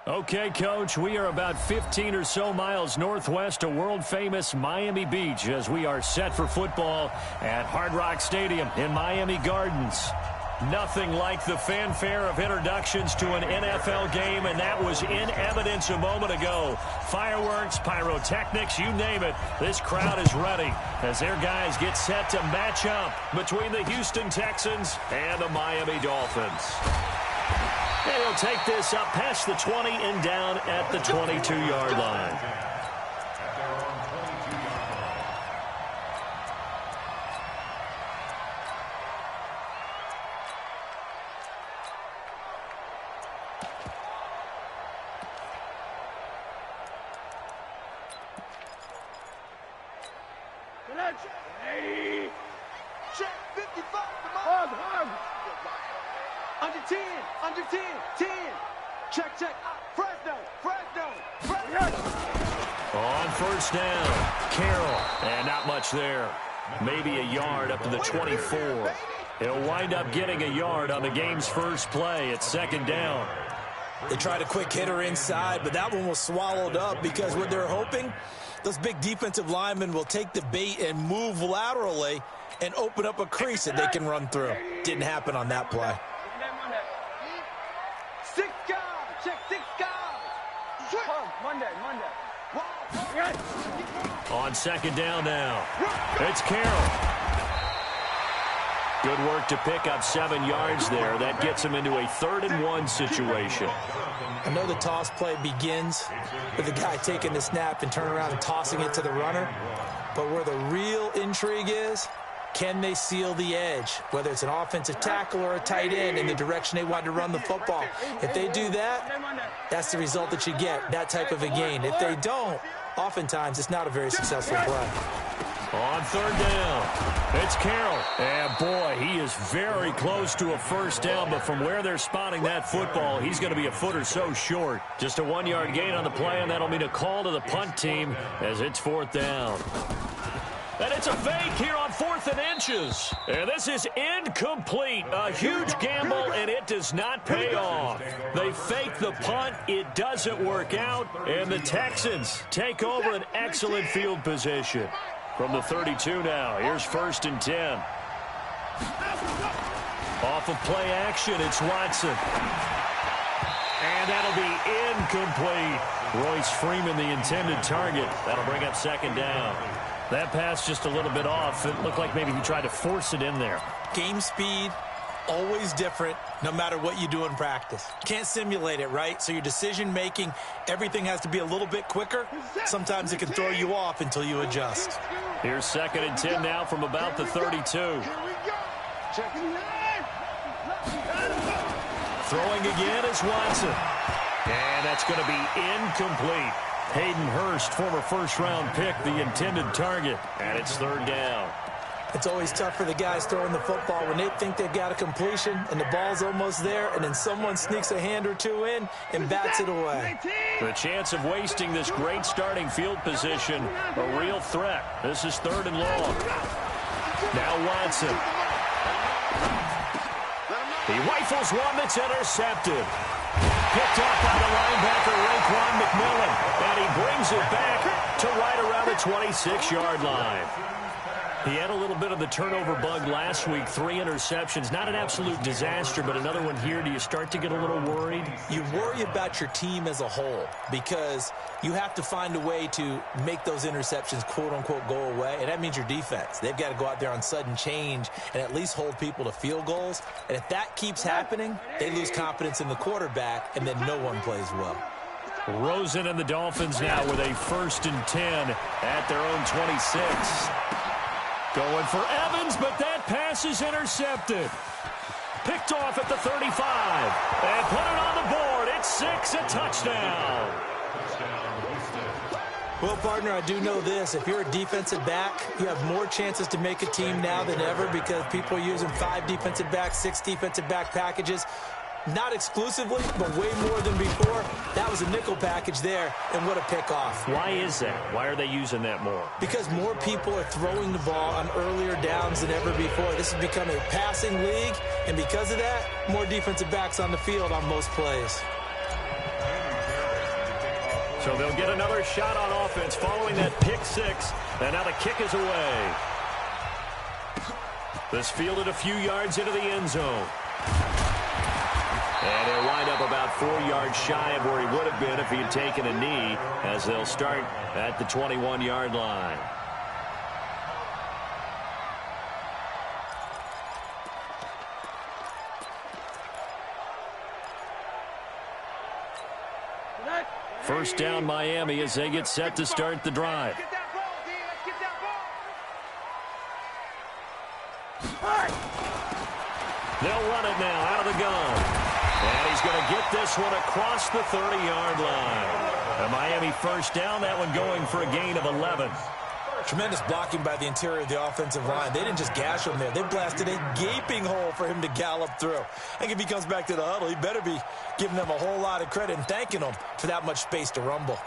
Okay, Coach, we are about 15 or so miles northwest of world-famous Miami Beach as we are set for football at Hard Rock Stadium in Miami Gardens. Nothing like the fanfare of introductions to an NFL game, and that was in evidence a moment ago. Fireworks, pyrotechnics, you name it. This crowd is ready as their guys get set to match up between the Houston Texans and the Miami Dolphins. And he'll take this up past the 20 and down at the 22-yard line. Under 10, 10. Check. Fresno. On first down, Carroll, and not much there. Maybe a yard up to the 24. He'll wind up getting a yard on the game's first play at second down. They tried a quick hitter inside, but that one was swallowed up because what they're hoping, those big defensive linemen will take the bait and move laterally and open up a crease that they can run through. Didn't happen on that play. 6 guys. Check 6 guys. Monday. On second down now, it's Carroll. Good work to pick up 7 yards there. That gets him into a 3rd and 1 situation. I know the toss play begins with the guy taking the snap and turning around and tossing it to the runner. But where the real intrigue is, can they seal the edge, whether it's an offensive tackle or a tight end in the direction they want to run the football? If they do that, that's the result that you get, that type of a gain. If they don't, oftentimes it's not a very successful play. On 3rd down, it's Carroll. And, boy, he is very close to a first down, but from where they're spotting that football, he's going to be a foot or so short. Just a 1-yard gain on the play, and that'll mean a call to the punt team as it's 4th down. And it's a fake here on 4th and inches. And this is incomplete. A huge gamble, and it does not pay off. They fake the punt. It doesn't work out. And the Texans take over an excellent field position. From the 32 now, here's 1st and 10. Off of play action, it's Watson. And that'll be incomplete. Royce Freeman, the intended target. That'll bring up 2nd down. That pass just a little bit off. It looked like maybe he tried to force it in there. Game speed, always different, no matter what you do in practice. Can't simulate it, right? So your decision-making, everything has to be a little bit quicker. Sometimes it can throw you off until you adjust. Here's 2nd and 10 now from about the 32. Throwing again is Watson. And that's going to be incomplete. Hayden Hurst, former first-round pick, the intended target, and it's 3rd down. It's always tough for the guys throwing the football when they think they've got a completion and the ball's almost there, and then someone sneaks a hand or two in and bats it away. The chance of wasting this great starting field position, a real threat. This is 3rd and long. Now Watson. He rifles one that's intercepted. Picked off by the linebacker, Raekwon McMillan. And he brings it back to right around the 26-yard line. He had a little bit of the turnover bug last week, 3 interceptions. Not an absolute disaster, but another one here. Do you start to get a little worried? You worry about your team as a whole because you have to find a way to make those interceptions, quote-unquote, go away, and that means your defense. They've got to go out there on sudden change and at least hold people to field goals. And if that keeps happening, they lose confidence in the quarterback, and then no one plays well. Rosen and the Dolphins now with a 1st and 10 at their own 26. Going for Evans, but that pass is intercepted. Picked off at the 35. And put it on the board. It's 6, a touchdown. Well, partner, I do know this. If you're a defensive back, you have more chances to make a team now than ever because people are using 5 defensive backs, 6 defensive back packages. Not exclusively, but way more than before. That was a nickel package there, and what a pickoff. Why is that? Why are they using that more? Because more people are throwing the ball on earlier downs than ever before. This has become a passing league, and because of that, more defensive backs on the field on most plays. So they'll get another shot on offense following that pick six. And now the kick is away. This fielded a few yards into the end zone. And he'll wind up about 4 yards shy of where he would have been if he had taken a knee, as they'll start at the 21-yard line. First down Miami as they get set to start the drive. They'll run it now out of the gun. And he's going to get this one across the 30-yard line. A Miami first down, that one going for a gain of 11. Tremendous blocking by the interior of the offensive line. They didn't just gash him there. They blasted a gaping hole for him to gallop through. I think if he comes back to the huddle, he better be giving them a whole lot of credit and thanking them for that much space to rumble.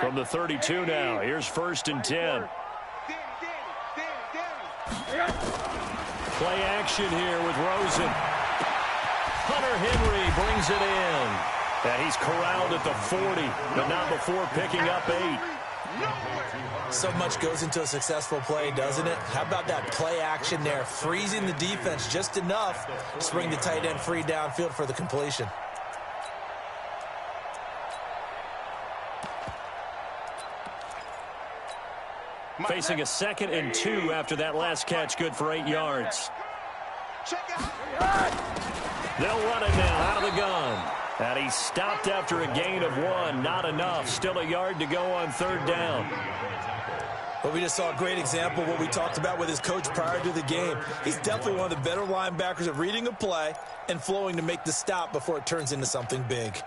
From the 32 now, here's 1st and 10. Play action here with Rosen. Hunter Henry brings it in. And he's corralled at the 40, but not before picking up 8. So much goes into a successful play, doesn't it? How about that play action there, freezing the defense just enough to bring the tight end free downfield for the completion. Facing a 2nd and 2 after that last catch, good for 8 yards. They'll run it now out of the gun. And he stopped after a gain of 1. Not enough. Still a yard to go on 3rd down. Well, we just saw a great example of what we talked about with his coach prior to the game. He's definitely one of the better linebackers at reading a play and flowing to make the stop before it turns into something big.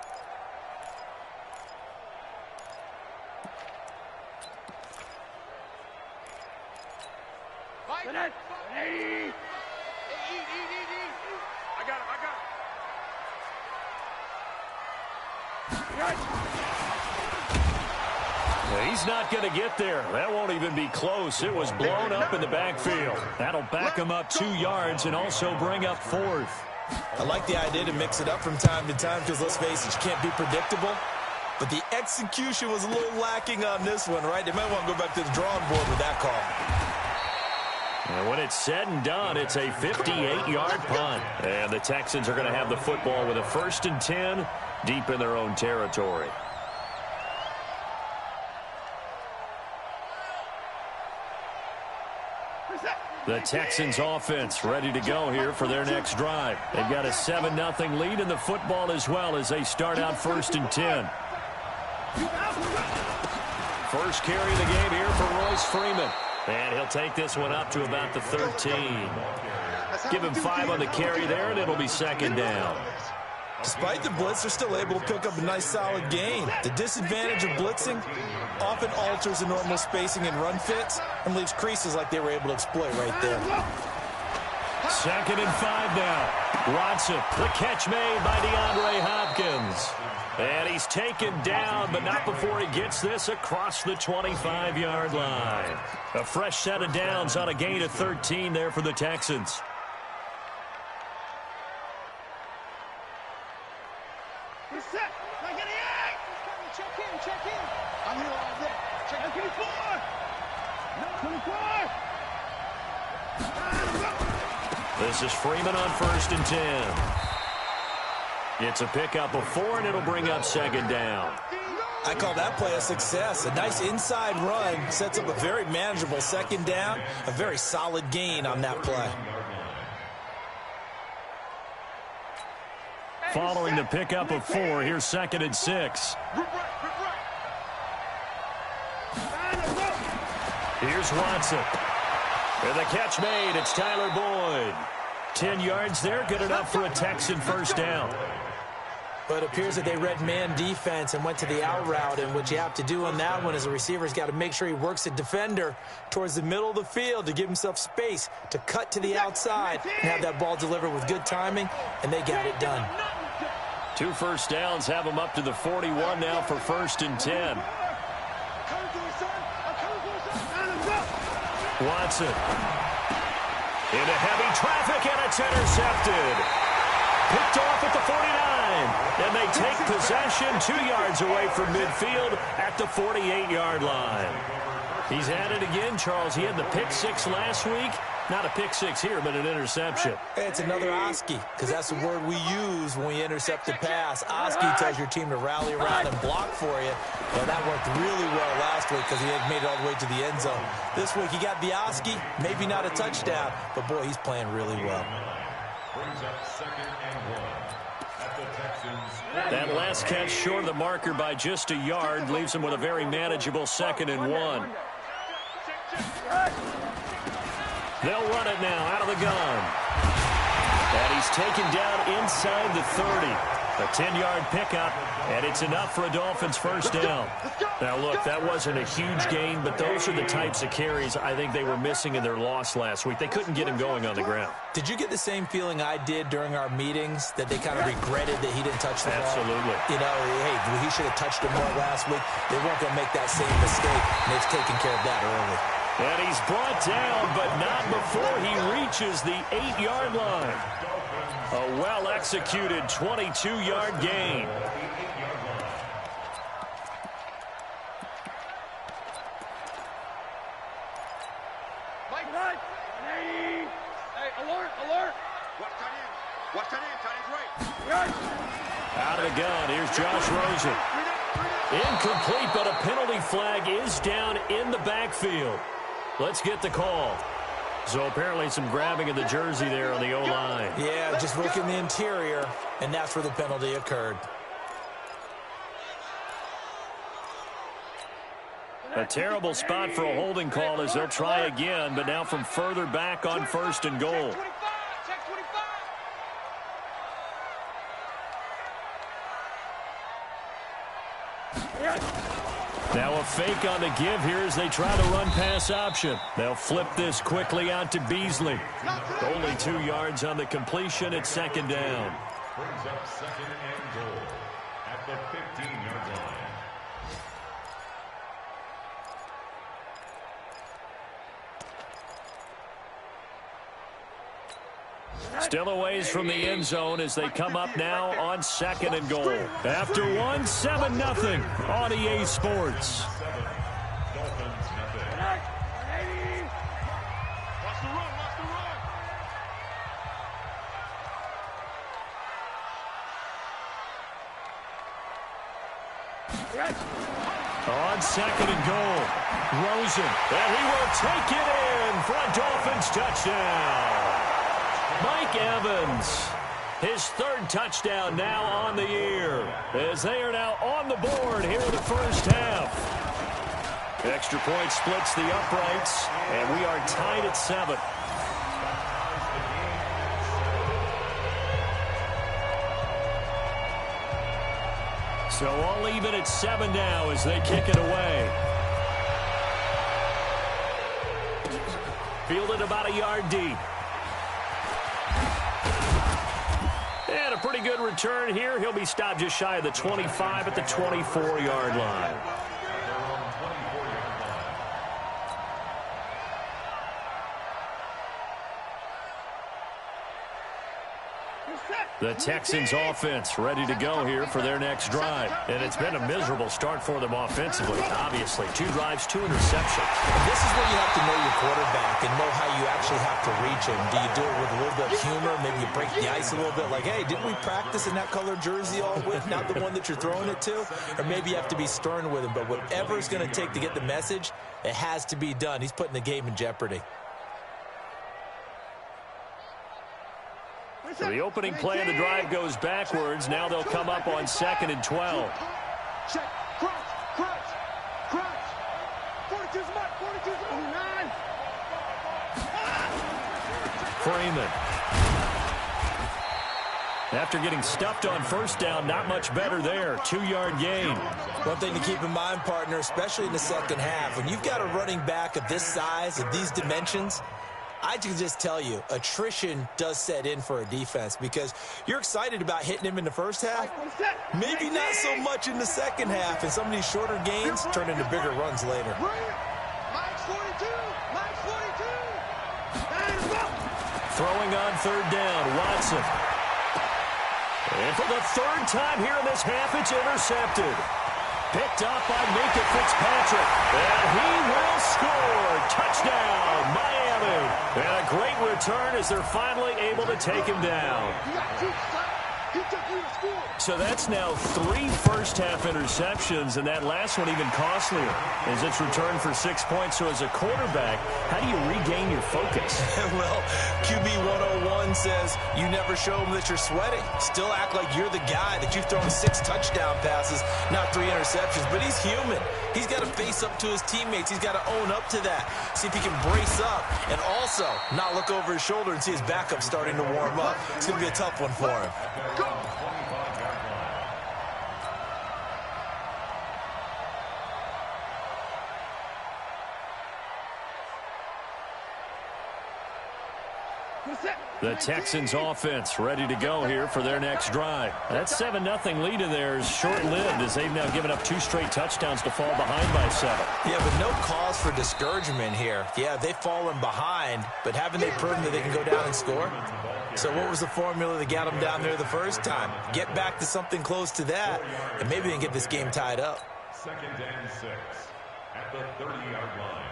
He's not going to get there. That won't even be close. It was blown up in the backfield. That'll back him up 2 yards and also bring up 4th. I like the idea to mix it up from time to time because, let's face it, you can't be predictable. But the execution was a little lacking on this one, right? They might want to go back to the drawing board with that call. And when it's said and done, it's a 58-yard punt. And the Texans are going to have the football with a 1st and 10 deep in their own territory. The Texans offense ready to go here for their next drive. They've got a 7-0 lead in the football as well as they start out 1st and 10. First carry of the game here for Royce Freeman. And he'll take this one up to about the 13. Give him 5 on the carry there, and it'll be 2nd down. Despite the blitz, they're still able to pick up a nice solid gain. The disadvantage of blitzing often alters the normal spacing and run fits and leaves creases like they were able to exploit right there. 2nd and 5 now. Watson, the catch made by DeAndre Hopkins. And he's taken down, but not before he gets this across the 25-yard line. A fresh set of downs on a gain of 13 there for the Texans. This is Freeman on 1st and 10. It's a pickup of 4, and it'll bring up 2nd down. I call that play a success. A nice inside run sets up a very manageable 2nd down, a very solid gain on that play. Following the pickup of 4, here's 2nd and 6. Here's Watson. And the catch made. It's Tyler Boyd. 10 yards there, good enough for a Texan first down. But it appears that they read man defense and went to the out route, and what you have to do on that one is the receiver's got to make sure he works the defender towards the middle of the field to give himself space to cut to the outside and have that ball delivered with good timing, and they got it done. 2 first downs have them up to the 41 now for 1st and 10. Watson into heavy traffic, and it's intercepted. picked off at the 49. And they take possession 2 yards away from midfield at the 48-yard line. He's at it again, Charles. He had the pick six last week. Not a pick six here, but an interception. It's another Oski, because that's the word we use when we intercept a pass. Oski tells your team to rally around and block for you. Well, that worked really well last week because he had made it all the way to the end zone. This week he got the Oski, maybe not a touchdown, but boy, he's playing really well. Brings up 2nd and 1 at the Texans. That last catch short of the marker by just a yard leaves him with a very manageable 2nd and 1. They'll run it now out of the gun. And he's taken down inside the 30. A 10-yard pickup, and it's enough for a Dolphins first down. Now, look, that wasn't a huge gain, but those are the types of carries I think they were missing in their loss last week. They couldn't get him going on the ground. Did you get the same feeling I did during our meetings, that they kind of regretted that he didn't touch the ball? Absolutely. You know, hey, he should have touched it more last week. They weren't going to make that same mistake, and they've taken care of that early. And he's brought down, but not before he reaches the 8-yard line. A well-executed 22-yard gain. Hey, alert, alert. Watch that in, right. Out of the gun, here's Josh Rosen. Incomplete, but a penalty flag is down in the backfield. Let's get the call. So apparently some grabbing of the jersey there on the O-line. Yeah, just look in the interior, and that's where the penalty occurred. A terrible spot for a holding call as they'll try again, but now from further back on 1st and goal. Now a fake on the give here as they try to run pass option. They'll flip this quickly out to Beasley. Only 2 yards on the completion at 2nd down. Brings up 2nd and goal at the 15-yard line. Still a ways from the end zone as they come up now on 2nd and goal. After one, 7-0 on EA Sports. On 2nd and goal, Rosen, and he will take it in for a Dolphins touchdown. Mike Evans, his 3rd touchdown now on the year, as they are now on the board here in the first half. Extra point splits the uprights, and we are tied at 7. So all even at 7 now as they kick it away. Fielded about a yard deep. And a pretty good return here. He'll be stopped just shy of the 25 at the 24-yard line. The Texans offense ready to go here for their next drive. And it's been a miserable start for them offensively, obviously. 2 drives, 2 interceptions. This is where you have to know your quarterback and know how you actually have to reach him. Do you do it with a little bit of humor? Maybe you break the ice a little bit like, hey, didn't we practice in that colored jersey all week, not the one that you're throwing it to? Or maybe you have to be stern with him. But whatever it's going to take to get the message, it has to be done. He's putting the game in jeopardy. So the opening play of the drive goes backwards. Now they'll come up on 2nd and 12. Check, crouch. 42's mark, 42's mark. 9. Freeman. After getting stuffed on 1st down, not much better there. 2-yard gain. One thing to keep in mind, partner, especially in the second half, when you've got a running back of this size, of these dimensions, I can just tell you, attrition does set in for a defense because you're excited about hitting him in the first half. Maybe not so much in the second half, and some of these shorter gains turn into bigger runs later. Mike's 42. Throwing on 3rd down, Watson. And for the third time here in this half, it's intercepted. Picked up by Minka Fitzpatrick. And he will score. Touchdown, Miami. And a great return as they're finally able to take him down. So that's now 3 first-half interceptions, and that last one even costlier as it's returned for 6 points. So as a quarterback, how do you regain your focus? Well, QB 101 says you never show them that you're sweating. Still act like you're the guy, that you've thrown 6 touchdown passes, not 3 interceptions. But he's human. He's got to face up to his teammates. He's got to own up to that. See if he can brace up and also not look over his shoulder and see his backup starting to warm up. It's going to be a tough one for him. The Texans offense ready to go here for their next drive. That 7-0 lead of theirs short-lived as they've now given up 2 straight touchdowns to fall behind by 7. Yeah, but no cause for discouragement here. Yeah, they've fallen behind, but haven't they proven that they can go down and score? So what was the formula that got them down there the first time? Get back to something close to that, and maybe they can get this game tied up. 2nd and 6 at the 30-yard line.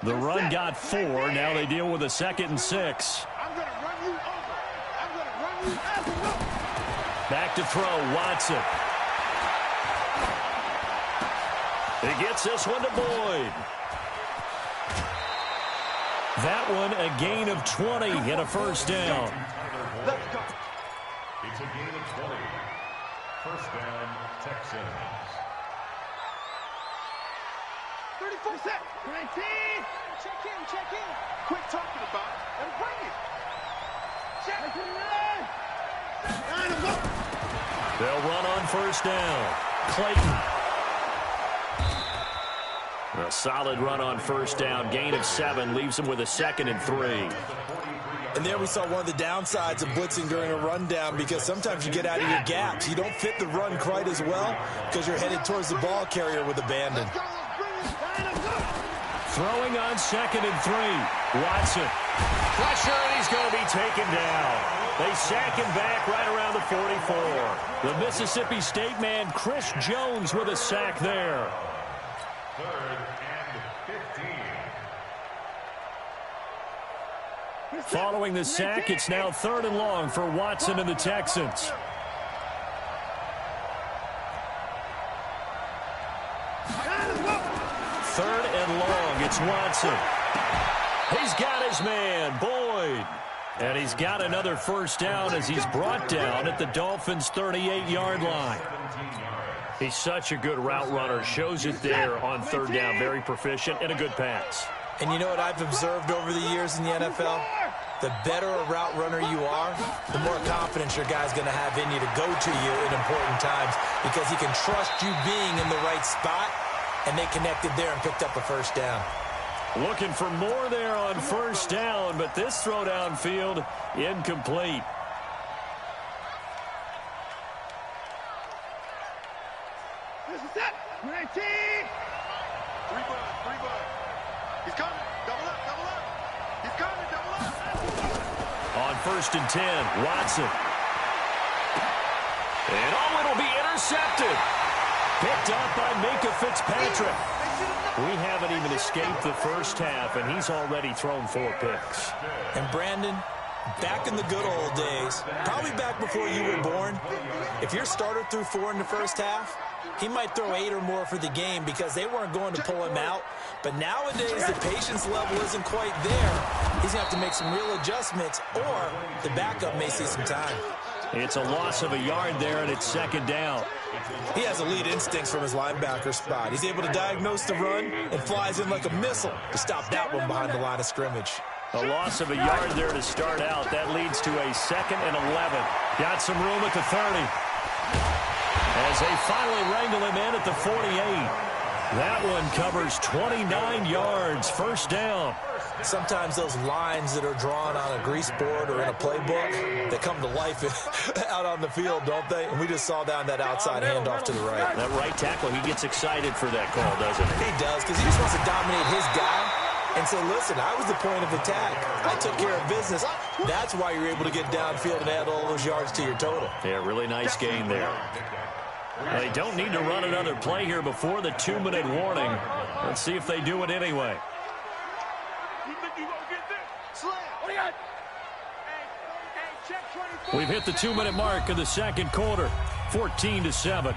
The run got 4. Now they deal with a 2nd and 6. I'm going to run you over. I'm going to run you over. Back to throw, Watson. He gets this one to Boyd. That one a gain of 20 and a first down. Let's go. It's a gain of 20. First down, Texans. 34 set. 19. Check in, check in. Quit talking about it and bring it. Check it in. They'll run on first down. Clayton. A solid run on first down. Gain of 7 leaves him with a 2nd and 3. And there we saw one of the downsides of blitzing during a rundown, because sometimes you get out of your gaps. You don't fit the run quite as well because you're headed towards the ball carrier with abandon. Throwing on 2nd and 3. Watson. Pressure, and he's going to be taken down. They sack him back right around the 44. The Mississippi State man, Chris Jones, with a sack there. 3rd and 15. Following the sack, it's now 3rd and long for Watson and the Texans. Third and long, it's Watson. He's got his man, Boyd. And he's got another first down as he's brought down at the Dolphins' 38-yard line. He's such a good route runner. Shows it there on 3rd down. Very proficient and a good pass. And you know what I've observed over the years in the NFL? The better a route runner you are, the more confidence your guy's going to have in you to go to you in important times, because he can trust you being in the right spot, and they connected there and picked up a first down. Looking for more there on first down, but this throw downfield incomplete. This is it. 19. 3 bud. He's coming. Double up. He's coming, double up. On 1st and 10, Watson. And it'll be intercepted. Picked up by Minka Fitzpatrick. We haven't even escaped the first half, and he's already thrown 4 picks. And Brandon, back in the good old days, probably back before you were born, if your starter threw 4 in the first half, he might throw 8 or more for the game because they weren't going to pull him out. But nowadays, the patience level isn't quite there. He's going to have to make some real adjustments, or the backup may see some time. It's a loss of a yard there, and it's 2nd down. He has elite instincts from his linebacker spot. He's able to diagnose the run and flies in like a missile to stop that one behind the line of scrimmage. A loss of a yard there to start out. That leads to a 2nd and 11. Got some room at the 30. As they finally wrangle him in at the 48. That one covers 29 yards. First down. Sometimes those lines that are drawn on a grease board or in a playbook, they come to life out on the field, don't they? And we just saw down that outside handoff to the right. That right tackle, he gets excited for that call, doesn't he? He does, because he just wants to dominate his guy. and say, listen, I was the point of attack. I took care of business. That's why you're able to get downfield and add all those yards to your total. Yeah, really nice gain there. They don't need to run another play here before the 2-minute warning. Let's see if they do it anyway. We've hit the 2-minute mark of the second quarter, 14-7.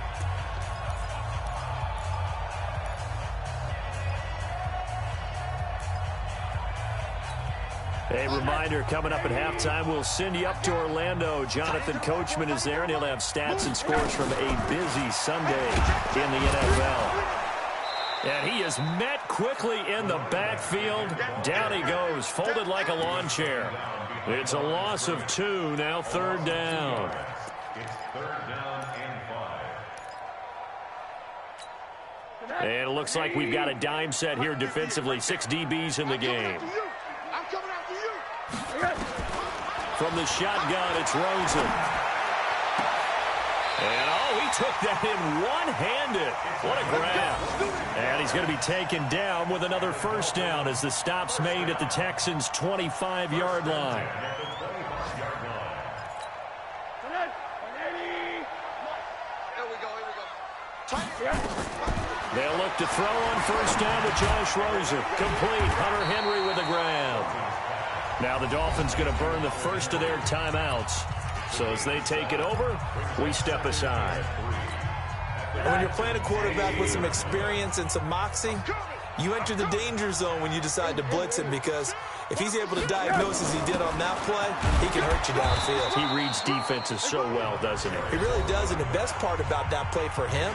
A reminder, coming up at halftime, we'll send you up to Orlando. Jonathan Coachman is there, and he'll have stats and scores from a busy Sunday in the NFL. And he is met quickly in the backfield. Down he goes, folded like a lawn chair. It's a loss of 2, now third down. It's third down and 5. And it looks like we've got a dime set here defensively. 6 DBs in the game. From the shotgun, it's Rosen. And, oh, he took that in one-handed. What a grab. And he's going to be taken down with another first down as the stop's made at the Texans' 25-yard line. They'll look to throw on first down with Josh Rosen. Complete. Hunter Henry with a grab. Now the Dolphins going to burn the first of their timeouts. So as they take it over, we step aside. When you're playing a quarterback with some experience and some moxie, you enter the danger zone when you decide to blitz him, because if he's able to diagnose as he did on that play, he can hurt you downfield. He reads defenses so well, doesn't he? He really does, and the best part about that play for him,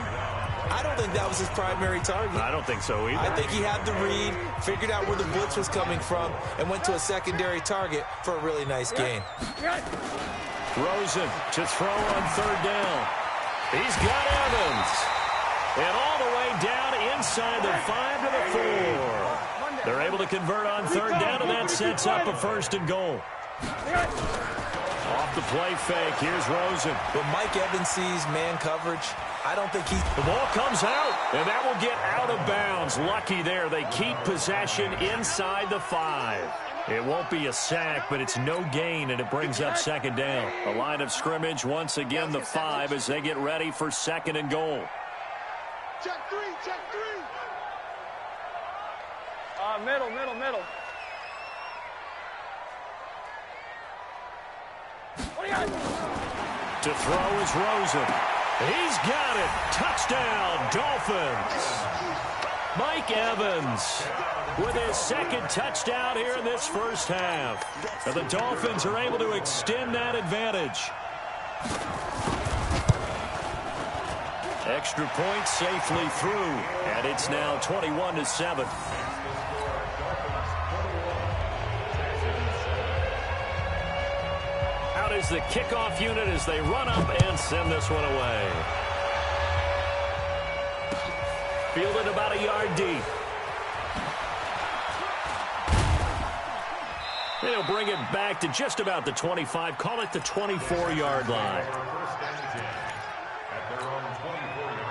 I don't think that was his primary target. I don't think so either. I think he had the read, figured out where the blitz was coming from, and went to a secondary target for a really nice gain. Rosen to throw on third down. He's got Evans. And all the way down inside the 5 to the 4. They're able to convert on third down, and that sets up a first and goal. Off the play fake, here's Rosen. When Mike Evans sees man coverage, I don't think he's... The ball comes out, and that will get out of bounds. Lucky there. They keep possession inside the 5. It won't be a sack, but it's no gain, and it brings up second down. The line of scrimmage, once again, the 5 as they get ready for second and goal. Check 3, check 3. Middle. To throw is Rosen. He's got it. Touchdown, Dolphins. Mike Evans with his second touchdown here in this first half. And the Dolphins are able to extend that advantage. Extra point safely through, and it's now 21-7. Out is the kickoff unit as they run up and send this one away. Fielded about a yard deep. They'll bring it back to just about the 25. Call it the 24-yard line. At their own 24-yard line.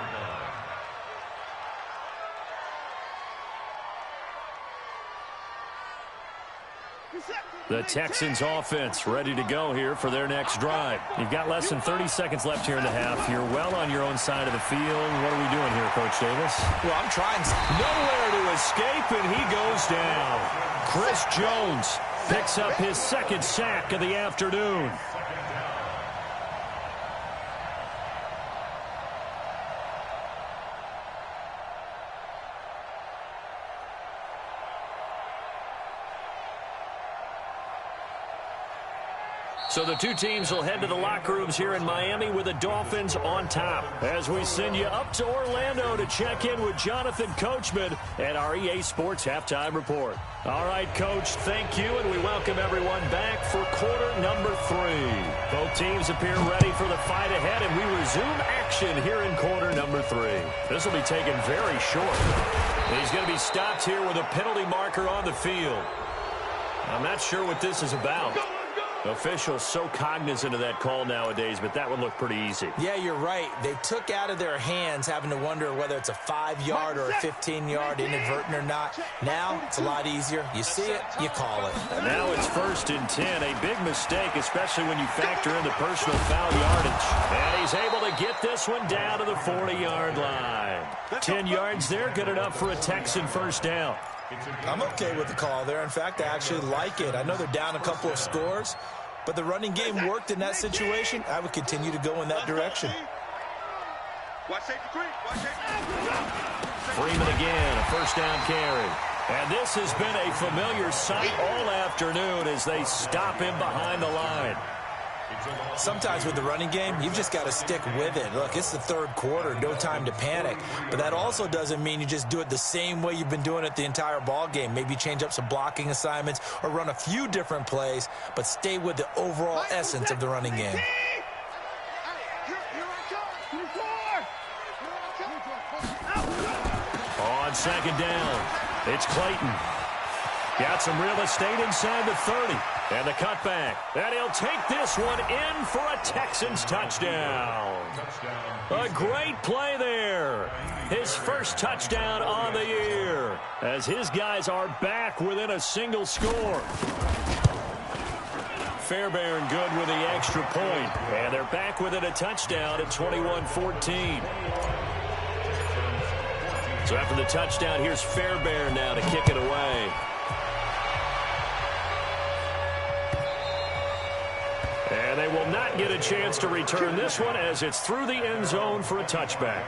The Texans offense ready to go here for their next drive. You've got less than 30 seconds left here in the half. You're well on your own side of the field. What are we doing here, Coach Davis? Well, I'm trying. Nowhere to escape, and he goes down. Chris Jones picks up his second sack of the afternoon. So the two teams will head to the locker rooms here in Miami with the Dolphins on top. As we send you up to Orlando to check in with Jonathan Coachman at our EA Sports Halftime Report. All right, Coach, thank you, and we welcome everyone back for quarter number 3. Both teams appear ready for the fight ahead, and we resume action here in quarter number 3. This will be taken very short. He's going to be stopped here with a penalty marker on the field. I'm not sure what this is about. Officials so cognizant of that call nowadays, but that would look pretty easy. Yeah, you're right. They took out of their hands having to wonder whether it's a 5-yard or a 15-yard inadvertent or not. Now, it's a lot easier. You see it, you call it. And now it's 1st and 10. A big mistake, especially when you factor in the personal foul yardage. And he's able to get this one down to the 40-yard line. 10 yards there, good enough for a Texan first down. I'm okay with the call there. In fact, I actually like it. I know they're down a couple of scores, but the running game worked in that situation. I would continue to go in that direction. Freeman again, a first down carry. And this has been a familiar sight all afternoon as they stop him behind the line. Sometimes with the running game, you've just got to stick with it. Look, it's the 3rd quarter, no time to panic. But that also doesn't mean you just do it the same way you've been doing it the entire ball game. Maybe change up some blocking assignments or run a few different plays, but stay with the overall essence of the running game. On 2nd down, it's Clayton. Got some real estate inside the 30. And the cutback. And he'll take this one in for a Texans touchdown. A great play there. His first touchdown on the year. As his guys are back within a single score. Fairbairn good with the extra point. And they're back within a touchdown at 21-14. So after the touchdown, here's Fairbairn now to kick it away. And they will not get a chance to return this one as it's through the end zone for a touchback.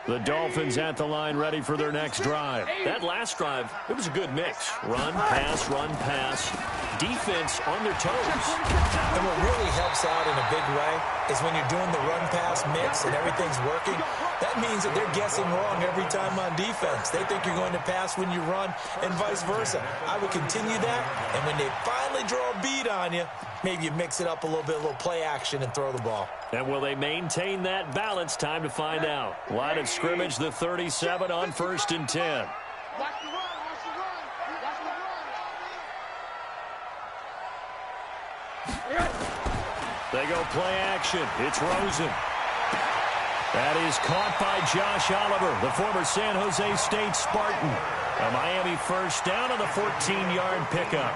The Dolphins at the line ready for their next drive. That last drive, it was a good mix. Run, pass, defense on their toes. And what really helps out in a big way is when you're doing the run-pass mix and everything's working, that means that they're guessing wrong every time on defense. They think you're going to pass when you run and vice versa. I would continue that, and when they finally draw a beat on you, maybe you mix it up a little bit, a little play action, and throw the ball. And will they maintain that balance? Time to find out. Line of scrimmage, the 37 on 1st and 10. They go play action. It's Rosen. That is caught by Josh Oliver, the former San Jose State Spartan. A Miami first down on the 14-yard pickup.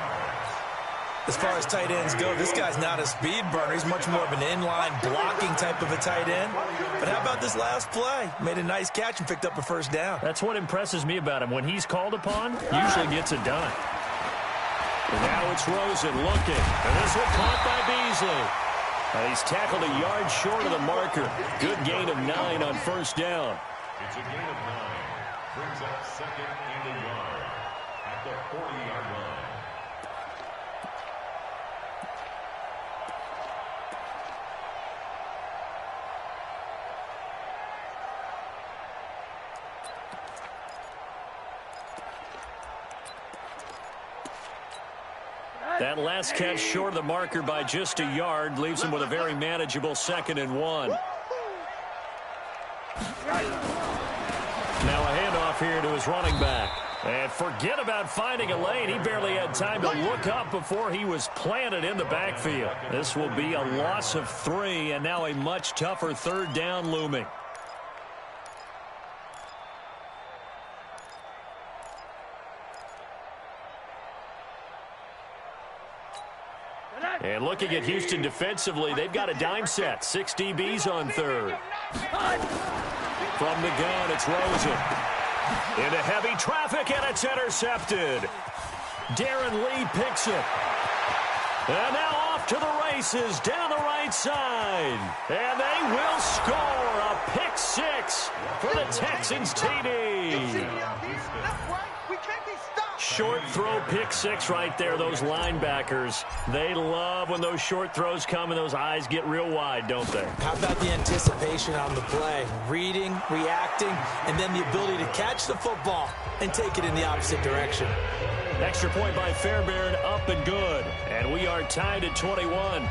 As far as tight ends go, this guy's not a speed burner. He's much more of an inline blocking type of a tight end. But how about this last play? Made a nice catch and picked up a first down. That's what impresses me about him. When he's called upon, usually gets it done. And now it's Rosen looking. And this one caught by Beasley. And he's tackled a yard short of the marker. Good gain of 9 on first down. It's a gain of 9. Brings up 2nd and a yard at the 40-yard line. That last catch short of the marker by just a yard leaves him with a very manageable 2nd and 1. Now a handoff here to his running back. And forget about finding a lane. He barely had time to look up before he was planted in the backfield. This will be a loss of 3, and now a much tougher 3rd down looming. And looking at Houston defensively, they've got a dime set. 6 DBs on 3rd. From the gun, it's Rosen. Into heavy traffic, and it's intercepted. Darren Lee picks it. And now off to the races down the right side. And they will score a pick 6 for the Texans TD. Short throw pick 6 right there. Those linebackers, they love when those short throws come and those eyes get real wide, don't they? How about the anticipation on the play? Reading, reacting, and then the ability to catch the football and take it in the opposite direction. Extra point by Fairbairn, up and good. And we are tied at 21.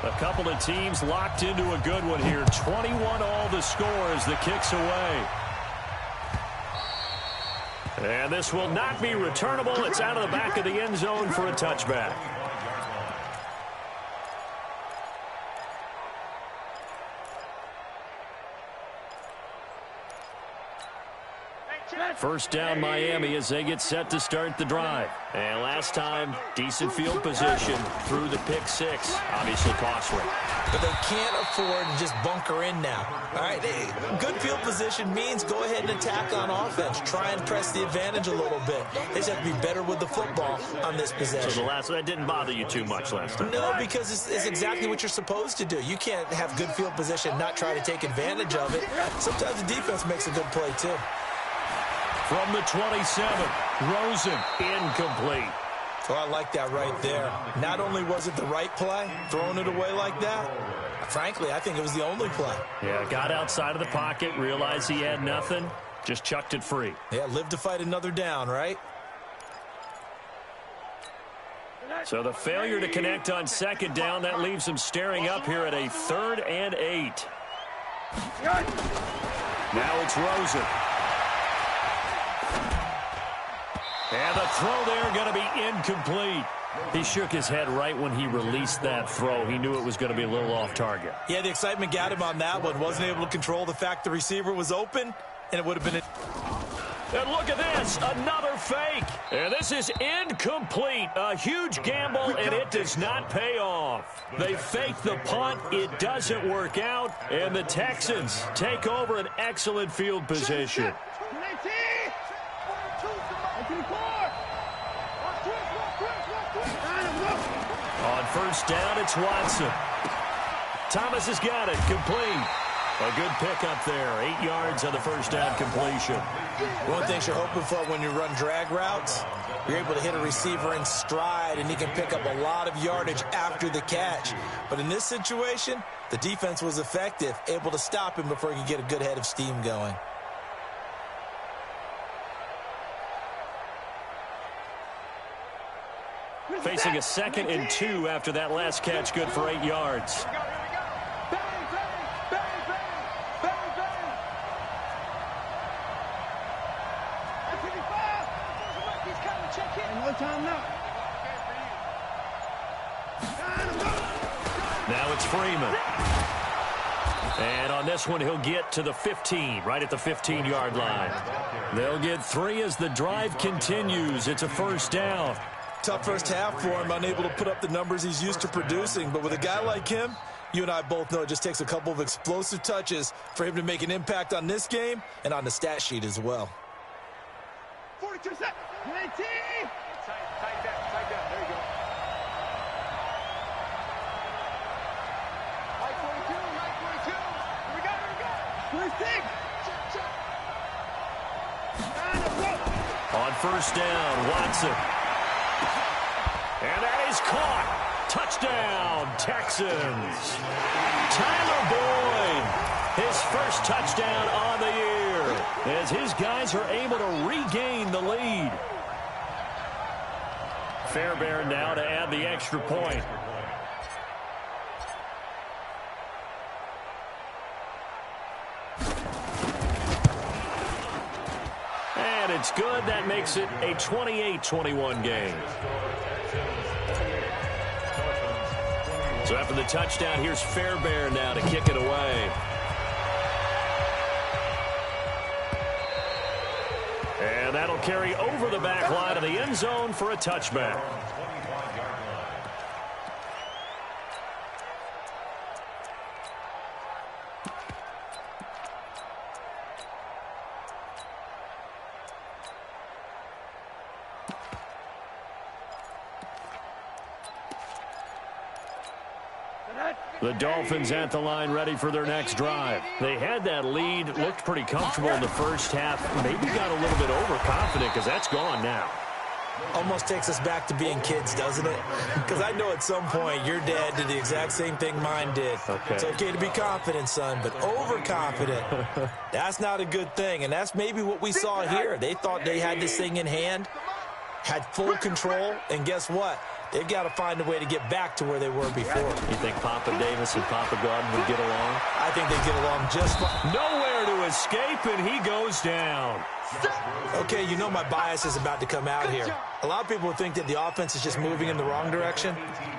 A couple of teams locked into a good one here. 21 all the score as the kick's away. And this will not be returnable. It's out of the back of the end zone for a touchback. First down Miami as they get set to start the drive. And last time, decent field position through the pick six. Obviously costly. But they can't afford to just bunker in now. All right, good field position means go ahead and attack on offense. Try and press the advantage a little bit. They just have to be better with the football on this possession. So that didn't bother you too much last time? No, because it's exactly what you're supposed to do. You can't have good field position, not try to take advantage of it. Sometimes the defense makes a good play, too. From the 27, Rosen, incomplete. Oh, I like that right there. Not only was it the right play, throwing it away like that, frankly, I think it was the only play. Yeah, got outside of the pocket, realized he had nothing, just chucked it free. Yeah, live to fight another down, right? So the failure to connect on second down, that leaves him staring up here at a 3rd and 8. Now it's Rosen. And the throw there going to be incomplete. He shook his head right when he released that throw. He knew it was going to be a little off target. Yeah, the excitement got him on that one. Wasn't able to control the fact the receiver was open, and it would have been... And look at this, another fake. And this is incomplete. A huge gamble, and it does not pay off. They fake the punt. It doesn't work out. And the Texans take over an excellent field position. On first down, it's Watson. Thomas has got it, complete. A good pickup there, 8 yards on the first down completion. One thing you're hoping for when you run drag routes, you're able to hit a receiver in stride, and he can pick up a lot of yardage after the catch. But in this situation, the defense was effective, able to stop him before he could get a good head of steam going. Facing a 2nd and 2 after that last catch, good for 8 yards. Now it's Freeman. And on this one, he'll get to the 15, right at the 15-yard line. They'll get 3 as the drive continues. It's a first down. Tough first half for him, unable to put up the numbers he's used to producing. But with a guy like him, you and I both know it just takes a couple of explosive touches for him to make an impact on this game and on the stat sheet as well. 42 seconds. 19. Tight down. There you go. Light 42. Here we go. 26. On first down, Watson. And that is caught. Touchdown, Texans. Tyler Boyd, his first touchdown on the year, as his guys are able to regain the lead. Fairbairn now to add the extra point. And it's good. That makes it a 28-21 game. So after the touchdown, here's Fairbairn now to kick it away. And that'll carry over the back line of the end zone for a touchback. The Dolphins at the line ready for their next drive. They had that lead, looked pretty comfortable in the first half, maybe got a little bit overconfident because that's gone now. Almost takes us back to being kids, doesn't it? Because I know at some point your dad did the exact same thing mine did. Okay. It's okay to be confident, son, but overconfident, that's not a good thing. And that's maybe what we saw here. They thought they had this thing in hand, had full control, and guess what? They've got to find a way to get back to where they were before. You think Papa Davis and Papa Gordon would get along? I think they get along just fine. Nowhere to escape, and he goes down. Okay, you know my bias is about to come out here. A lot of people think that the offense is just moving in the wrong direction.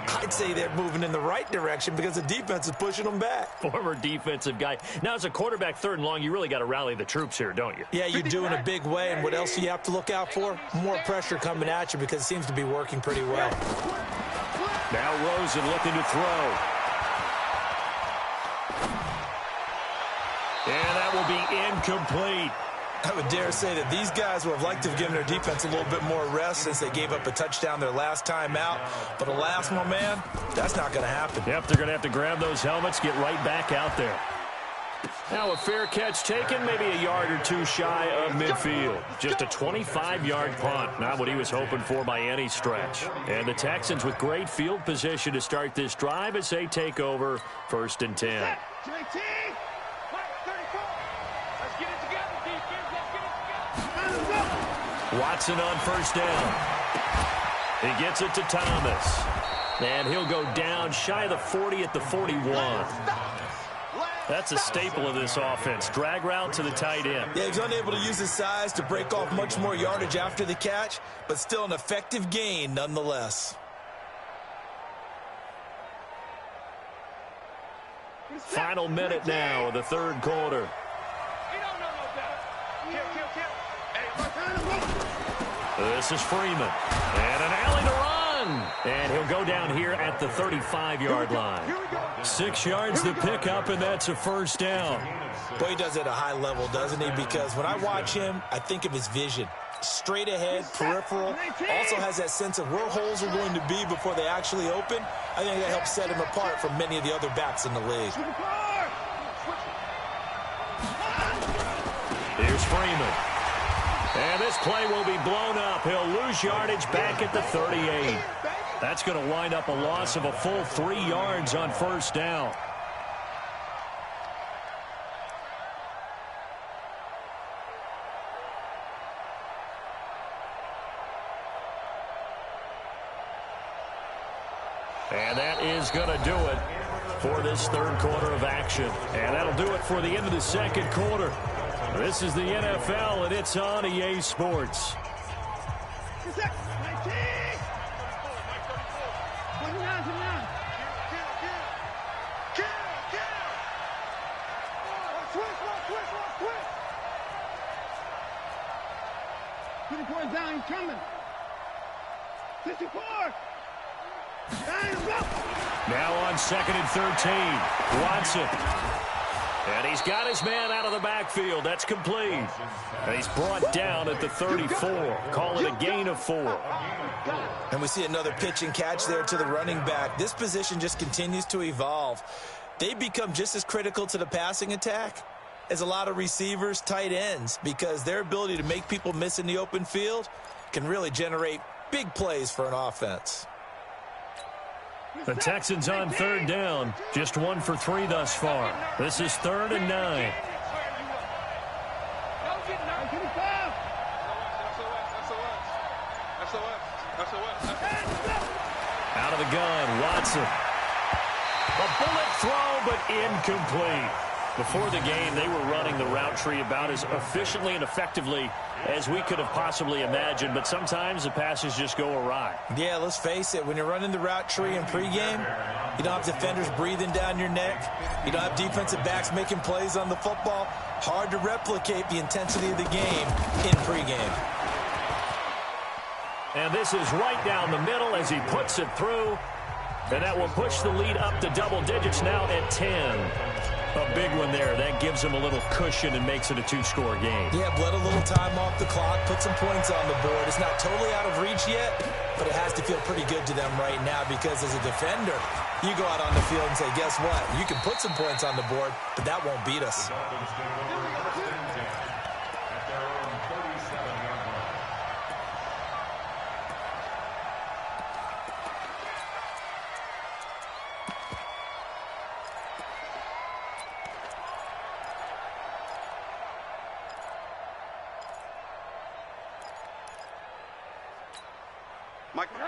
I'd say they're moving in the right direction because the defense is pushing them back. Former defensive guy. Now, as a quarterback, 3rd and long, you really got to rally the troops here, don't you? Yeah, you do in a big way, and what else do you have to look out for? More pressure coming at you because it seems to be working pretty well. Now Rosen looking to throw. And that will be incomplete. I would dare say that these guys would have liked to have given their defense a little bit more rest since they gave up a touchdown their last time out. But alas, my man, that's not going to happen. Yep, they're going to have to grab those helmets, get right back out there. Now a fair catch taken, maybe a yard or two shy of midfield. Just a 25-yard punt, not what he was hoping for by any stretch. And the Texans with great field position to start this drive as they take over 1st and 10. Watson on 1st down. He gets it to Thomas. And he'll go down shy of the 40 at the 41. That's a staple of this offense. Drag route to the tight end. Yeah, he's unable to use his size to break off much more yardage after the catch, but still an effective gain nonetheless. Final minute now of the 3rd quarter. This is Freeman. And an alley to run. And he'll go down here at the 35-yard line. 6 yards the pickup, and that's a 1st down. Boy, he does it at a high level, doesn't he? Because when I watch him, I think of his vision. Straight ahead, peripheral. Also has that sense of where holes are going to be before they actually open. I think that helps set him apart from many of the other backs in the league. Here's Freeman. And this play will be blown up. He'll lose yardage back at the 38. That's going to wind up a loss of a full 3 yards on 1st down. And that is going to do it for this 3rd quarter of action. And that'll do it for the end of the 2nd quarter. This is the NFL, and it's on EA Sports. Down, he's coming. 54. Now on 2nd and 13, Watson. And he's got his man out of the backfield. That's complete. And he's brought down at the 34. Call it a gain of 4. And we see another pitch and catch there to the running back. This position just continues to evolve. They become just as critical to the passing attack as a lot of receivers, tight ends, because their ability to make people miss in the open field can really generate big plays for an offense. The Texans on 3rd down. Just 1 for 3 thus far. This is 3rd and 9. Out of the gun, Watson. A bullet throw, but incomplete. Before the game, they were running the route tree about as efficiently and effectively as we could have possibly imagined, but sometimes the passes just go awry. Yeah, let's face it. When you're running the route tree in pregame, you don't have defenders breathing down your neck. You don't have defensive backs making plays on the football. Hard to replicate the intensity of the game in pregame. And this is right down the middle as he puts it through. And that will push the lead up to double digits now at 10. A big one there. That gives them a little cushion and makes it a 2-score game. Yeah, bled a little time off the clock, put some points on the board. It's not totally out of reach yet, but it has to feel pretty good to them right now because as a defender, you go out on the field and say, guess what? You can put some points on the board, but that won't beat us.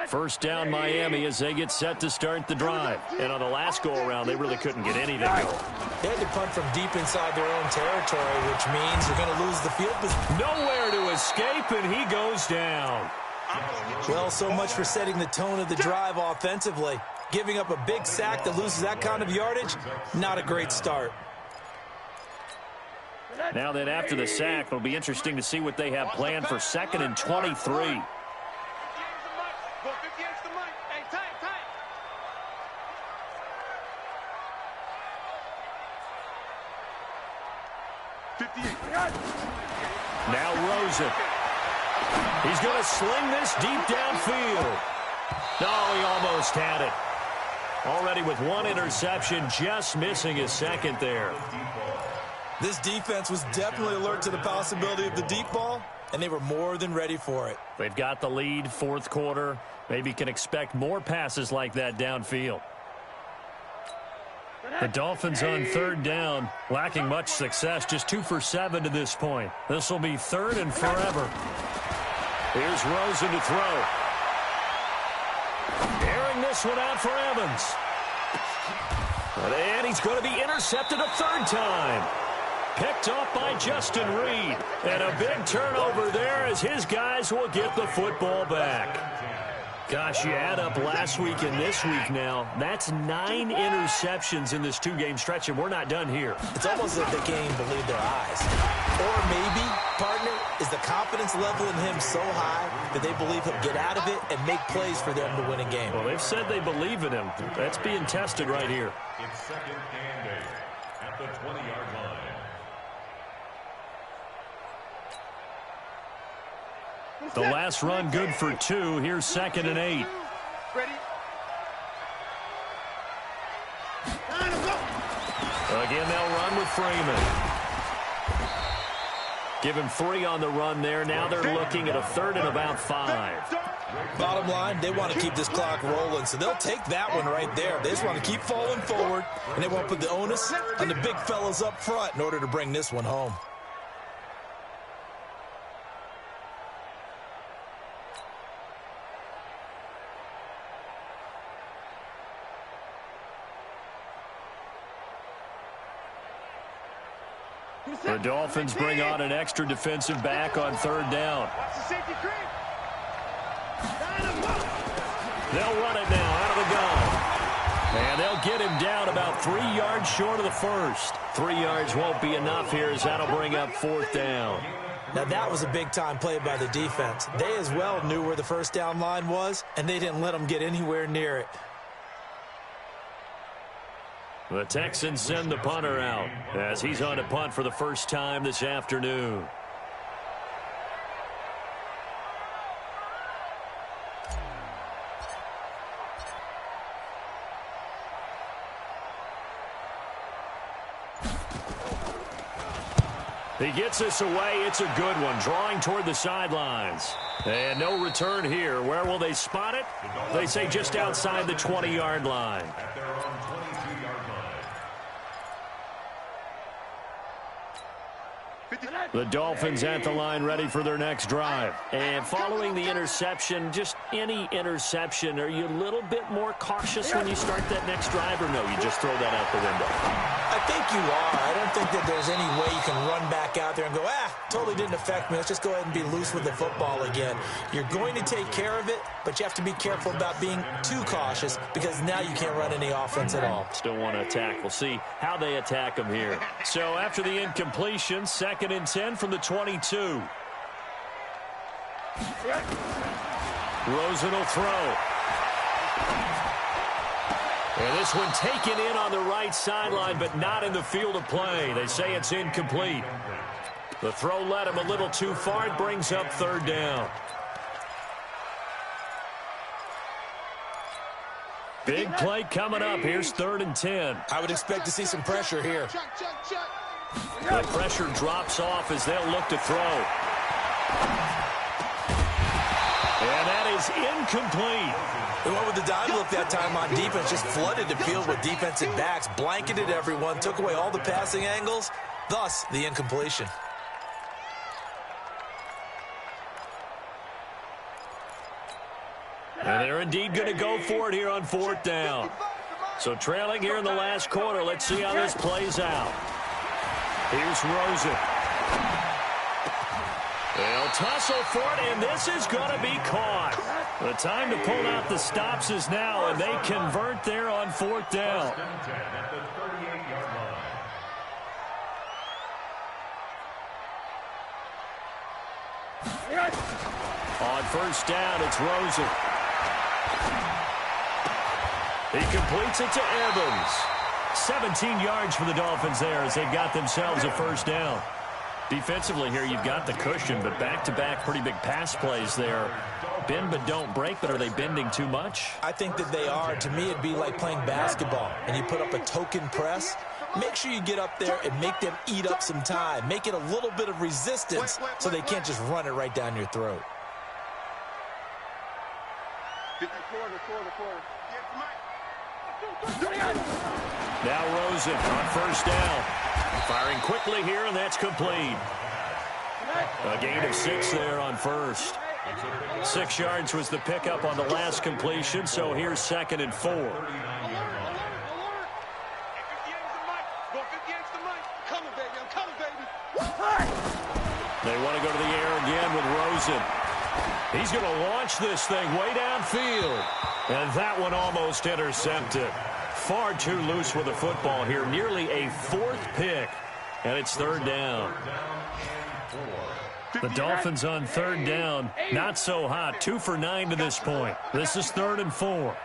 First down Miami as they get set to start the drive. And on the last go-around, they really couldn't get anything going. They had to punt from deep inside their own territory, which means you're going to lose the field position. Nowhere to escape, and he goes down. Well, so much for setting the tone of the drive offensively. Giving up a big sack that loses that kind of yardage, not a great start. Now then, after the sack, it'll be interesting to see what they have planned for 2nd and 23. Now Rosen. He's going to sling this deep downfield. No, he almost had it. Already with one interception, just missing his second there. This defense was definitely alert to the possibility of the deep ball, and they were more than ready for it. They've got the lead, fourth quarter. Maybe can expect more passes like that downfield. The Dolphins on 3rd down, lacking much success, just 2 for 7 to this point. This will be 3rd and forever. Here's Rosen to throw. Airing this one out for Evans. And he's going to be intercepted a 3rd time. Picked off by Justin Reed. And a big turnover there as his guys will get the football back. Gosh, you add up last week and this week now. That's 9 interceptions in this 2-game stretch, and we're not done here. It's almost like the game believed their eyes. Or maybe, partner, is the confidence level in him so high that they believe he'll get out of it and make plays for them to win a game. Well, they've said they believe in him. That's being tested right here. It's 2nd and 8 at the 20-yard line. The last run good for 2. Here's 2nd and 8. Again, they'll run with Freeman. Give him 3 on the run there. Now they're looking at a 3rd and about 5. Bottom line, they want to keep this clock rolling, so they'll take that one right there. They just want to keep falling forward, and they want to put the onus on the big fellas up front in order to bring this one home. The Dolphins bring on an extra defensive back on 3rd down. They'll run it now out of the gun. And they'll get him down about 3 yards short of the first. 3 yards won't be enough here as that'll bring up 4th down. Now, that was a big-time play by the defense. They as well knew where the first down line was, and they didn't let them get anywhere near it. The Texans send the punter out as he's on a punt for the first time this afternoon. He gets this away. It's a good one, drawing toward the sidelines. And no return here. Where will they spot it? They say just outside the 20-yard line. The Dolphins at the line ready for their next drive. And following the interception, just any interception, are you a little bit more cautious when you start that next drive, or no, you just throw that out the window? I think you are. I don't think that there's any way you can run back out there and go, totally didn't affect me. Let's just go ahead and be loose with the football again. You're going to take care of it, but you have to be careful about being too cautious because now you can't run any offense at all. Still want to attack. We'll see how they attack them here. So after the incompletion, 2nd and 10 from the 22. Rosen will throw. And this one taken in on the right sideline, but not in the field of play. They say it's incomplete. The throw led him a little too far. It brings up 3rd down. Big play coming up. Here's 3rd and 10. I would expect to see some pressure here. The pressure drops off as they'll look to throw. And that is incomplete. They went with the dive look that time on defense, just flooded the field with defensive backs, blanketed everyone, took away all the passing angles, thus the incompletion. indeed going to go for it here on 4th down. So trailing here in the last quarter. Let's see how this plays out. Here's Rosen. They'll tussle for it, and this is going to be caught. The time to pull out the stops is now, and they convert there on 4th down. On 1st down, it's Rosen. He completes it to Evans. 17 yards for the Dolphins there as they've got themselves a 1st down. Defensively here, you've got the cushion, but back-to-back pretty big pass plays there. Bend but don't break, but are they bending too much? I think that they are. To me, it'd be like playing basketball, and you put up a token press. Make sure you get up there and make them eat up some time. Make it a little bit of resistance so they can't just run it right down your throat. Now Rosen on 1st down. Firing quickly here, and that's complete. A gain of 6 there on 1st. 6 yards was the pickup on the last completion, so here's 2nd and 4. They want to go to the air again with Rosen. He's going to launch this thing way downfield. And that one almost intercepted. Far too loose with the football here. Nearly a 4th pick. And it's 3rd down. The Dolphins on 3rd down. Not so hot. 2 for 9 to this point. This is 3rd and 4.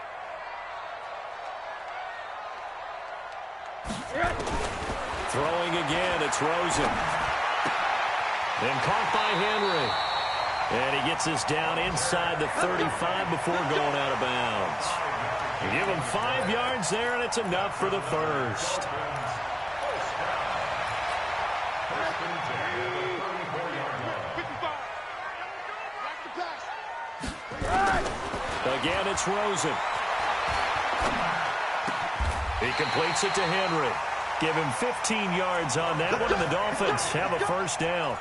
Throwing again. It's Rosen. And caught by Henry. And he gets us down inside the 35 before going out of bounds. You give him 5 yards there, and it's enough for the 1st. Again, it's Rosen. He completes it to Henry. Give him 15 yards on that one, and the Dolphins have a 1st down.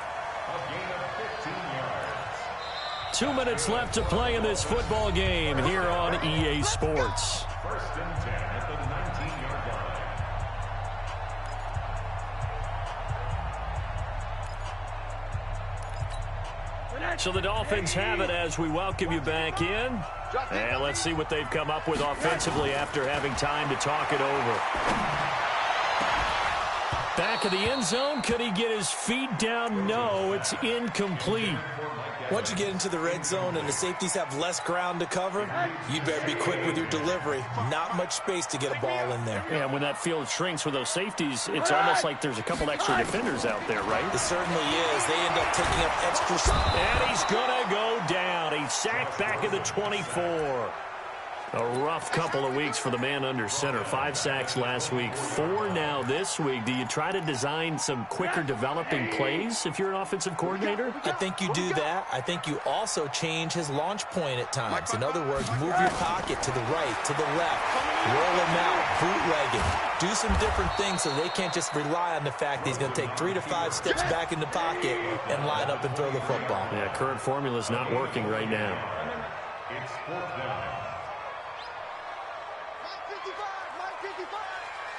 2 minutes left to play in this football game here on EA Sports. 1st and 10 at the 19-yard line. So the Dolphins have it as we welcome you back in. And let's see what they've come up with offensively after having time to talk it over. Back of the end zone. Could he get his feet down? No, it's incomplete. Once you get into the red zone and the safeties have less ground to cover, you better be quick with your delivery. Not much space to get a ball in there. Yeah, when that field shrinks with those safeties, it's almost like there's a couple extra defenders out there, right? It certainly is. They end up taking up extra space. And he's going to go down. He's sacked back at the 24. A rough couple of weeks for the man under center. 5 sacks last week, 4 now this week. Do you try to design some quicker developing plays if you're an offensive coordinator? I think you do that. I think you also change his launch point at times. In other words, move your pocket to the right, to the left, roll him out, bootleg it. Do some different things so they can't just rely on the fact that he's going to take 3 to 5 steps back in the pocket and line up and throw the football. Yeah, current formula is not working right now. It's 4th down.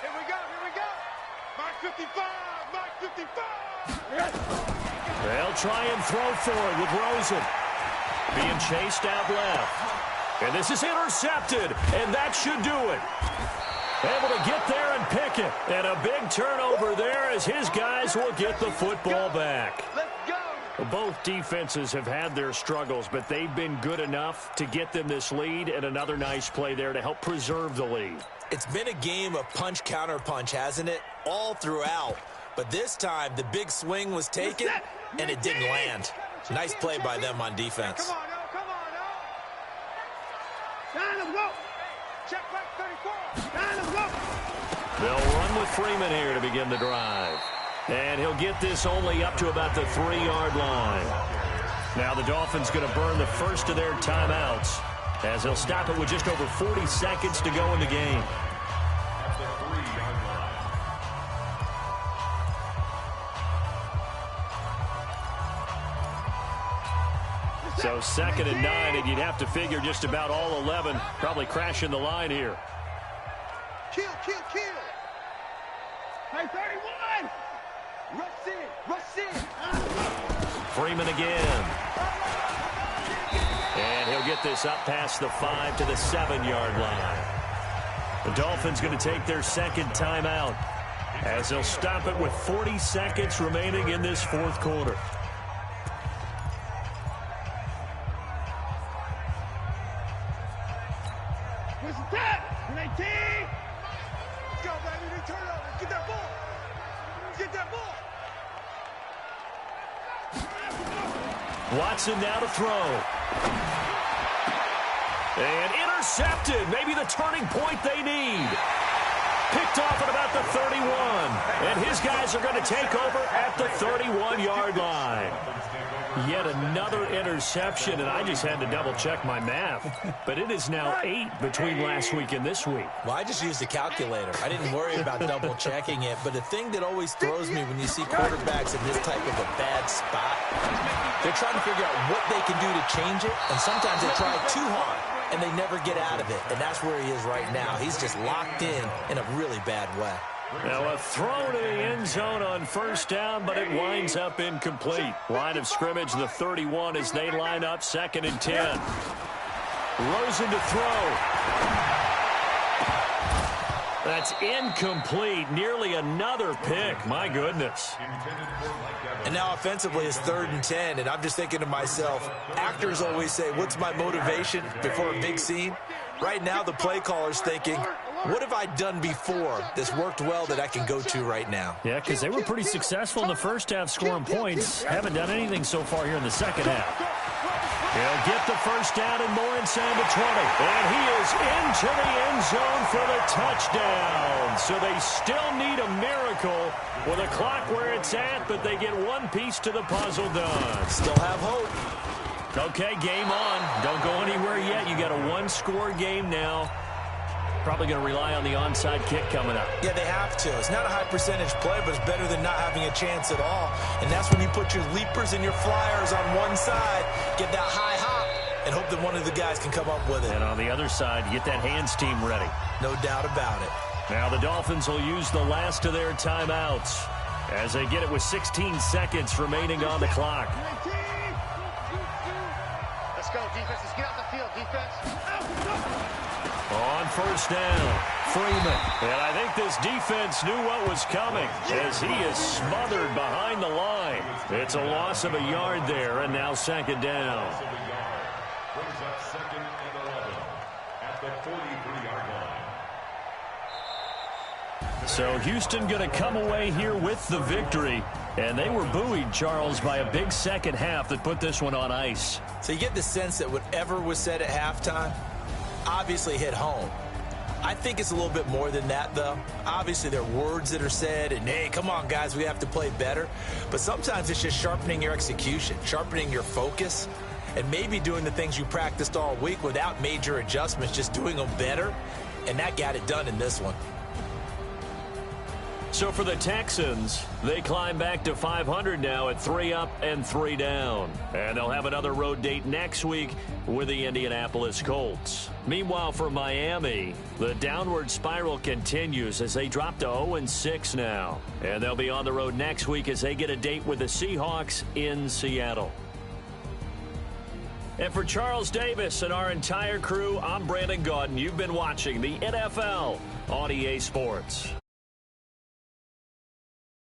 Here we go. Mark 55. They'll try and throw for it with Rosen. Being chased out left. And this is intercepted, and that should do it. Able to get there and pick it. And a big turnover there as his guys will get the football back. Let's go. Both defenses have had their struggles, but they've been good enough to get them this lead, and another nice play there to help preserve the lead. It's been a game of punch-counter-punch, hasn't it? All throughout. But this time, the big swing was taken, and it didn't land. Nice play by them on defense. Come on, now. Let's go. Check back 34. Let's go. They'll run with Freeman here to begin the drive. And he'll get this only up to about the 3-yard line. Now the Dolphins going to burn the first of their timeouts as they'll stop it with just over 40 seconds to go in the game. At the 3-yard line. So 2nd and 9, and you'd have to figure just about all 11 probably crashing the line here. Kill. Hey, 31. Rush in. Freeman again. And he'll get this up past the 5 to the 7-yard line. The Dolphins going to take their 2nd timeout as they'll stop it with 40 seconds remaining in this 4th quarter. Where's the tap? 19. Let's go, baby. Turn over. Get that ball. Watson now to throw. And intercepted. Maybe the turning point they need. Picked off at about the 31. And his guys are going to take over at the 31-yard line. Yet another interception, and I just had to double-check my math. But it is now 8 between last week and this week. Well, I just used a calculator. I didn't worry about double-checking it. But the thing that always throws me when you see quarterbacks in this type of a bad spot, they're trying to figure out what they can do to change it. And sometimes they try too hard, and they never get out of it. And that's where he is right now. He's just locked in a really bad way. Now a throw to the end zone on 1st down, but it winds up incomplete. Line of scrimmage, the 31, as they line up 2nd and 10. Rosen to throw. That's incomplete. Nearly another pick. My goodness. And now offensively it's 3rd and 10, and I'm just thinking to myself, actors always say, what's my motivation before a big scene? Right now the play caller's thinking, what have I done before that's worked well that I can go to right now? Yeah, because they were pretty successful in the first half scoring points. Haven't done anything so far here in the 2nd half. He'll get the 1st down and more inside the 20. And he is into the end zone for the touchdown. So they still need a miracle with a clock where it's at, but they get one piece to the puzzle done. Still have hope. Okay, game on. Don't go anywhere yet. You got a 1-score game now. Probably going to rely on the onside kick coming up. Yeah, they have to. It's not a high percentage play, but it's better than not having a chance at all. And that's when you put your leapers and your flyers on one side, get that high hop, and hope that one of the guys can come up with it. And on the other side, you get that hands team ready. No doubt about it. Now the Dolphins will use the last of their timeouts as they get it with 16 seconds remaining on the clock. Let's go, defense. Let's get out the field, defense. On 1st down, Freeman. And I think this defense knew what was coming as he is smothered behind the line. It's a loss of a yard there, and now 2nd down. Brings up 2nd and 11 at the 43-yard line. So Houston going to come away here with the victory. And they were buoyed, Charles, by a big 2nd half that put this one on ice. So you get the sense that whatever was said at halftime obviously hit home. I think it's a little bit more than that, though. Obviously, there are words that are said, and, hey, come on, guys, we have to play better. But sometimes it's just sharpening your execution, sharpening your focus, and maybe doing the things you practiced all week without major adjustments, just doing them better, and that got it done in this one. So for the Texans, they climb back to 500 now at 3 up and 3 down. And they'll have another road date next week with the Indianapolis Colts. Meanwhile, for Miami, the downward spiral continues as they drop to 0-6 now. And they'll be on the road next week as they get a date with the Seahawks in Seattle. And for Charles Davis and our entire crew, I'm Brandon Gaudin. You've been watching the NFL on EA Sports.